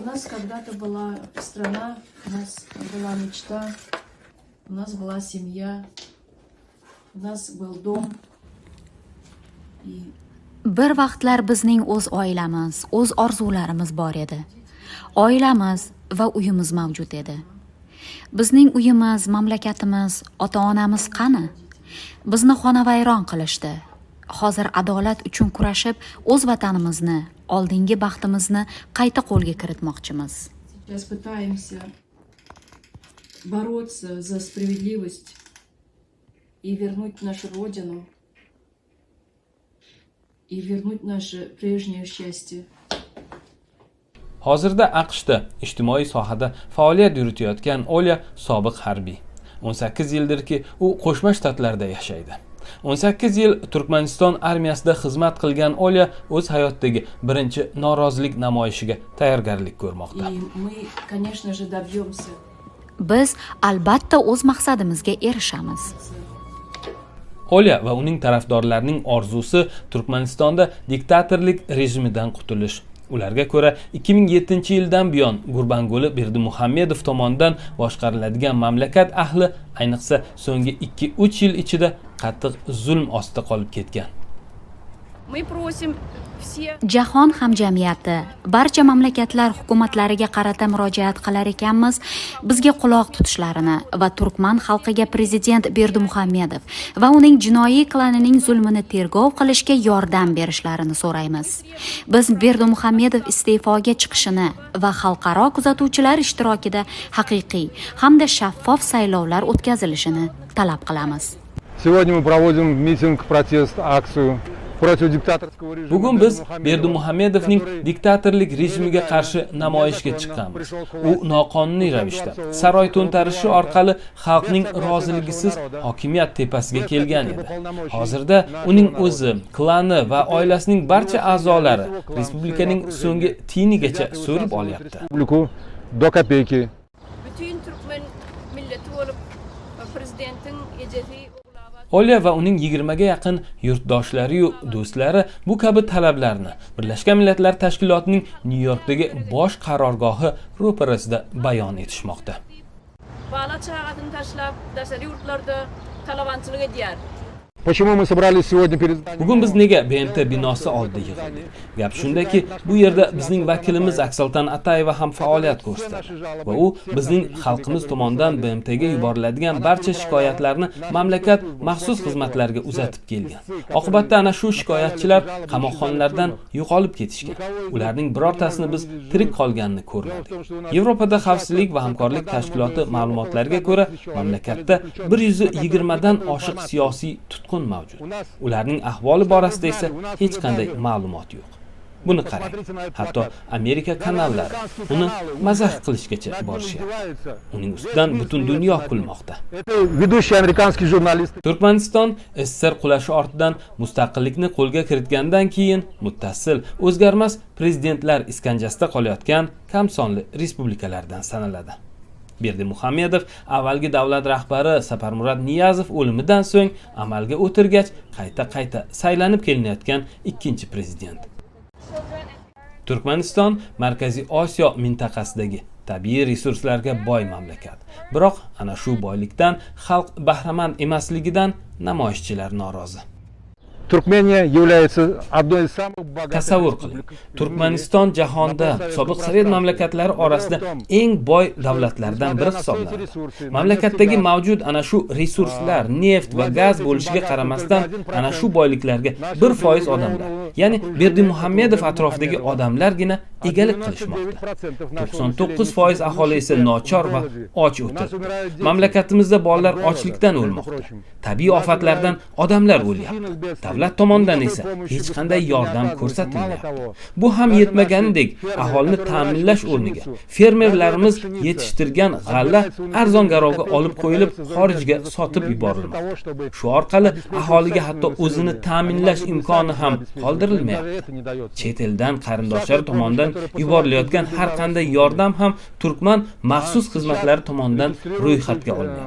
У нас когда-то была страна, у нас была мечта, у нас была семья, у нас был дом. Bir vaqtlar bizning o'z oilamiz, o'z orzularimiz bor edi. Oilamiz va uyimiz mavjud edi. Bizning uyimiz, mamlakatimiz, ota-onamiz qani? Bizni xonavayron qilishdi. Hozir adolat uchun kurashib, o'z vatanimizni, oldingi baxtimizni qayta qo'lga kiritmoqchimiz. Сейчас пытаемся бороться за справедливость и вернуть нашу родину, и вернуть наше прежнее счастье. Hozirda AQShda ijtimoiy sohada faoliyat yuritayotgan Olya sobiq harbiy. 18 yildirki u Qo'shma Shtatlarda yashaydi. 18 yil Turkmaniston armiyasida xizmat qilgan Olya o'z hayotidagi birinchi norozilik namoyishiga tayyorgarlik ko'rmoqda. И мы, конечно же, добьемся. Biz albatta o'z maqsadimizga erishamiz. Olya va uning tarafdorlarining orzusi Turkmanistonda diktatorlik rejimidan qutulish. Ularga ko'ra 2007-yildan buyon Gurbanguli Berdimuhamedov tomonidan boshqariladigan mamlakat ahli ayniqsa so'nggi 2-3 yil ichida qattiq zulm ostida qolib ketgan. Мы просим все Jahon hamjamiyati barcha mamlakatlar hukumatlariga qarata murojaat qilar ekanmiz, bizga quloq tutishlarini va Turkman xalqiga prezident Berdimuhamedov va uning jinoiy klanining zulmini tergov qilishga yordam berishlarini so'raymiz. Biz Berdimuhamedov iste'foga chiqishini va xalqaro kuzatuvchilar ishtirokida haqiqiy hamda shaffof saylovlar o'tkazilishini talab qilamiz. Сегодня мы проводим митинг, протест, акцию против диктаторского режима. Bugun biz Berdimuhamedovning diktatorlik rejimiga qarshi namoyishga chiqqanmiz. U noqonuniy ravishda saroy to'ntarishi orqali xalqning roziligisiz hokimiyat tepasiga kelgan edi. Hozirda uning o'zi, klani va oilasining barcha a'zolari respublikaning so'nggi tiyinigacha so'rib olyapti. Республику до копейки. bütün Türkmen milleti olup prezidentin eceti Olya va uning 20 ga yaqin yurtdoshlari yu do'stlari bu kabi talablarni Birlashgan Millatlar Tashkilotining Nyu-Yorkdagi bosh qarorgohi ro'parasida bayon etishmoqda. bağla çağatını taşlap daşari yurtlarda talavançılık ediyor. Почему мы собрались сегодня перед зданием? Bugun biz nega BMT binosi oldida yig'ildik? Gap shundaki, bu yerda bizning vakilimiz Aksaltan Atayeva ham faoliyat ko'rsatadi va u bizning xalqimiz tomonidan BMTga yuboriladigan barcha shikoyatlarni mamlakat maxsus xizmatlariga uzatib kelgan. Oqibatda ana shu shikoyatchilar qamoqxonalardan yo'qolib ketishgan. Ularning birortasini biz tirik qolganini ko'rmadik. Yevropada xavfsizlik va hamkorlik tashkiloti ma'lumotlariga ko'ra, mamlakatda 120 dan oshiq siyosiy tutqun mavjud. Ularning ahvoli borasida esa hech qanday ma'lumot yo'q. Buni qarang. Hatto Amerika kanallari uni mazax qilishgacha borishyapti. Uning ustidan butun dunyo kulmoqda. Это ведущий американский журналист. Turkmaniston SSR qulashi ortidan mustaqillikni qo'lga kiritgandan keyin muttasil, o'zgarmas prezidentlar iskanjasida qolayotgan kam sonli respublikalardan sanaladi. Berdimuhamedov avvalgi davlat rahbari Saparmurod Niyazov o'limidan so'ng amalga o'tirgach, qayta saylanib kelinayotgan ikkinchi prezident. Turkmaniston Markaziy Osiyo mintaqasidagi tabiiy resurslarga boy mamlakat. Biroq ana shu boylikdan xalq bahramand emasligidan namoyishchilar norozi. Turkmeniya является одной из самых богатых. Tasavvur qiling. Turkmaniston jahonda sobiq Sovet mamlakatlari orasida eng boy davlatlardan biri hisoblanadi. Mamlakatdagi mavjud ana shu resurslar, neft va gaz bo'lishiga qaramasdan, ana shu boyliklarga 1% odamlar, ya'ni Berdimuhamedov atrofidagi odamlargina egalik qilishmoqda. 99% aholi esa nochor va och o'tiribdi. Mamlakatimizda bolalar ochlikdan o'lmoqda. Tabiiy ofatlardan odamlar o'lyapti. Davlat tomonidan esa hech qanday yordam ko'rsatilmayapti. Bu ham yetmaganidek, aholini ta'minlash o'rniga fermerlarimiz yetishtirgan g'alla arzon garovga olib qo'yilib, xorijga sotib yuborilmoqda. Shu orqali aholiga hatto o'zini ta'minlash imkoni ham qoldirilmayapti. Chet eldan qarindoshlari tomonidan yuborilayotgan har qanday yordam ham Turkman maxsus xizmatlari tomonidan ro'yxatga olinadi.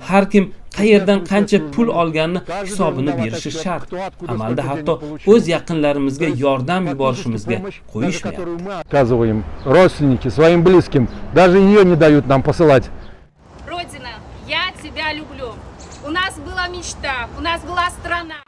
Har kim qayerdan qancha pul olganini hisobini berishi shart. Amalda hatto o'z yaqinlarimizga yordam yuborishimizga qo'yishmayapti. Оказываем родственники своим близким, даже ее не дают нам посылать. Родина, я тебя люблю. У нас была мечта, у нас была страна.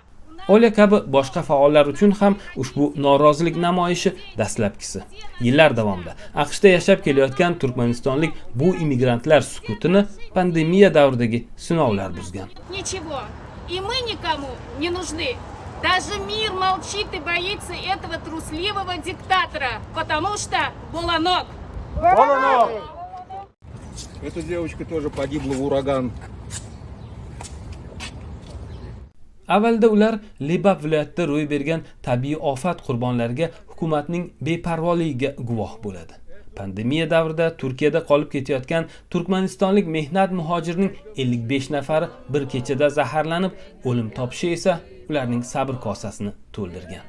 Olya kabi boshqa faollar uchun ham ushbu norozilik namoyishi dastlabkisi. Yillar davomida AQShda yashab kelayotgan turkmanistonlik bu immigrantlar sukutini pandemiya davridagi sinovlar buzgan. Ничего. И мы никому не нужны. Даже мир молчит и боится этого трусливого диктатора, потому что Буланок. Эта девочка тоже погибла в ураган. Avvalda ular Lebap viloyatida ro'y bergan tabiiy ofat qurbonlariga hukumatning beparvoligiga guvoh bo'ladi. Pandemiya davrida Turkiyada qolib ketayotgan turkmanistonlik mehnat muhojirining 55 nafari bir kechada zaharlanib, o'lim topishi esa ularning sabr kosasini to'ldirgan.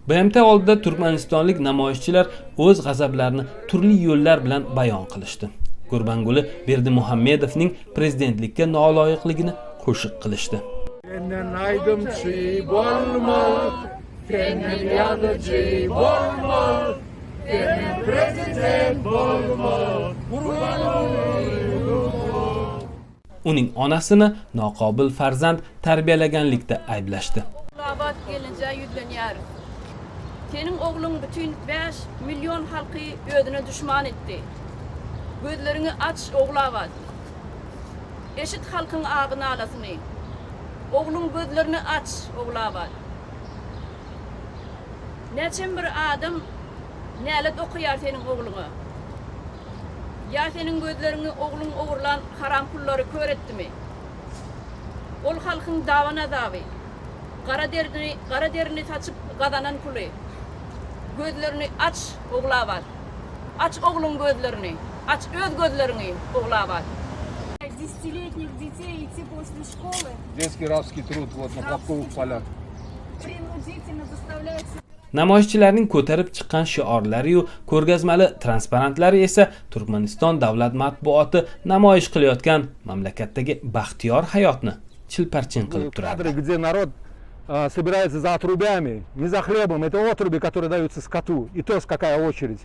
BMT oldida turkmanistonlik namoyishchilar o'z g'azablarini turli yo'llar bilan bayon qilishdi. Gurbanguli Berdimuhamedovning prezidentlikka noloyiqligini qo'shiq qilishdi. Uning onasini noqobil farzand tarbiyalaganlikda ayblashdi. Senin oğlun bütün 5 milyon halkı ödüne düşman etti. Gözlerini aç oğlavat. Eşit halkın ağını alasını. Oğlun gözlerini aç oğlavat. Neçin bir adam nelet okuyar senin oğlunu. Ya senin gözlerini oğlun oğurlan haram pulları kör etti mi? Ol halkın davana davi. Kara derini saçıp kadanan pulu. Gözlerini aç oğlavat. Aç oğlun gözlerini. Aç öz gözlerini oğlavat. 10-летних детей идти после школы Детский рабский труд вот на Плавковых полях. принудительно заставляется. Namoyishchilarning ko'tarib chiqqan shiorlari yu ko'rgazmali transparantlari esa Turkmaniston davlat matbuoti namoyish qilayotgan mamlakatdagi baxtiyor hayotni chilparchin qilib turadi. Где народ собирается за отрубями, не за хлебом, это отруби, которые даются скоту, и то какая очередь.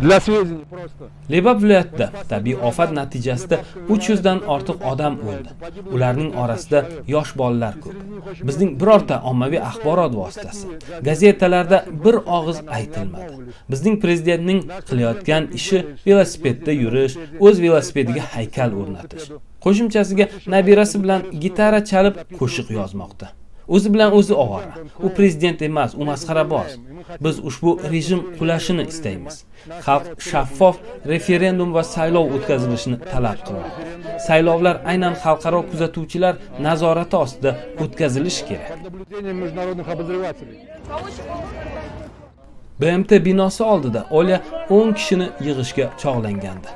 Для сведения просто. Lebap viloyatida tabiiy ofat natijasida 300 dan ortiq odam o'ldi. Ularning orasida yosh bolalar ko'p. Bizning birorta ommaviy axborot vositasi, gazetalarda bir og'iz aytilmadi. Bizning prezidentning qilayotgan ishi velosipedda yurish, o'z velosipediga haykal o'rnatish. Qo'shimchasiga nabirasi bilan gitara chalib qo'shiq yozmoqda. O'zi bilan o'zi ovora. U prezident emas, u masxaraboz. Biz ushbu rejim qulashini istaymiz. Xalq shaffof referendum va saylov o'tkazilishini talab qiladi. Saylovlar aynan xalqaro kuzatuvchilar nazorati ostida o'tkazilishi kerak. BMT binosi oldida Olya 10 kishini yig'ishga chog'langandi.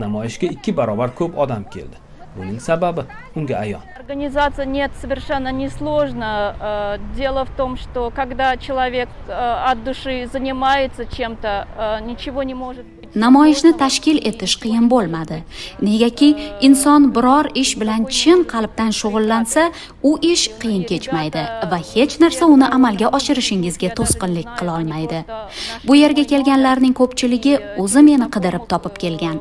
Namoyishga 2 barobar ko'p odam keldi. Buning sababi unga ayon. Организация нет совершенно несложно. Дело в том, что когда человек от души занимается чем-то, ничего не может быть. Namoyishni tashkil etish qiyin bo'lmadi. Negaki inson biror ish bilan chin qalbdan shug'ullansa, u ish qiyin kechmaydi va hech narsa uni amalga oshirishingizga to'sqinlik qila olmaydi. Bu yerga kelganlarning ko'pchiligi o'zi meni qidirib topib kelgan.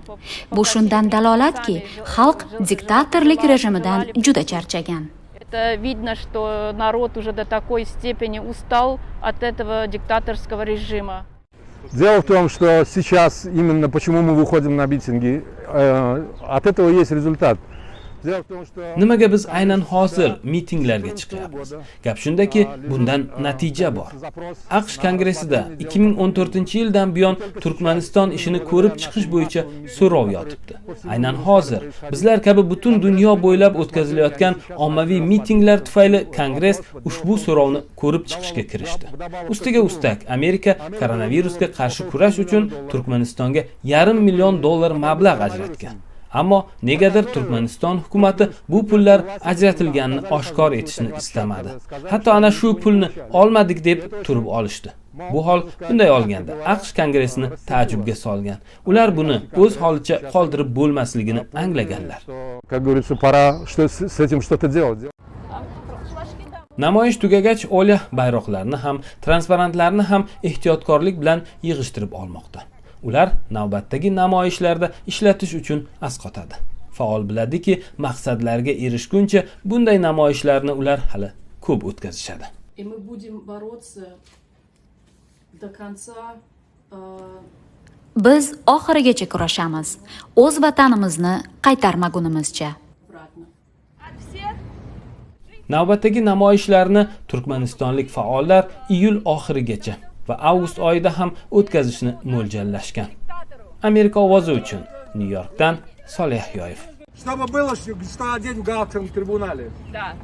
Bu shundan dalolatki, xalq diktatorlik rejimidan juda charchagan. Это видно, что народ уже до такой степени устал от этого диктаторского режима. Дело в том, что сейчас именно почему мы выходим на митинги, от этого есть результат. Nimaga biz aynan hozir mitinglarga chiqyapmiz? Gap shundaki, bundan natija bor. AQSh kongressida 2014-yildan buyon Turkmaniston ishini ko'rib chiqish bo'yicha so'rov yotibdi. Aynan hozir bizlar kabi butun dunyo bo'ylab o'tkazilayotgan ommaviy mitinglar tufayli kongress ushbu so'rovni ko'rib chiqishga kirishdi. Ustiga ustak, Amerika koronavirusga qarshi kurash uchun Turkmanistonga $500 million mablag' ajratgan. Ammo negadir Turkmaniston hukumatı bu pullar ajratilganini oshkor etishni istamadi. Hatto ana shu pulni olmadik deb turib olishdi. Bu hol bunday olganda AQSh kongressini taajjubga solgan. Ular buni o'z holicha qoldirib bo'lmasligini anglaganlar. Как говорится, пора с этим что-то делать. Namoyish tugagach, Olia bayroqlarni ham, transparentlarni ham ehtiyotkorlik bilan yig'ishtirib olmoqda. Ular navbatdagi namoyishlarda ishlatish uchun asqotadi. Faol biladiki, maqsadlarga erishguncha bunday namoyishlarni ular hali ko'p o'tkazishadi. И мы будем бороться до конца. Biz oxirigacha kurashamiz. O'z vatanimizni qaytarmagunimizcha. Обратно. Navbatdagi namoyishlarni turkmanistonlik faollar iyul oxirigacha va avgust oyida ham o'tkazishni mo'ljallashgan. Amerika ovozi uchun Nyu-Yorkdan Solih Yoyev. Чтобы было, что один в Галкском трибунале. Да.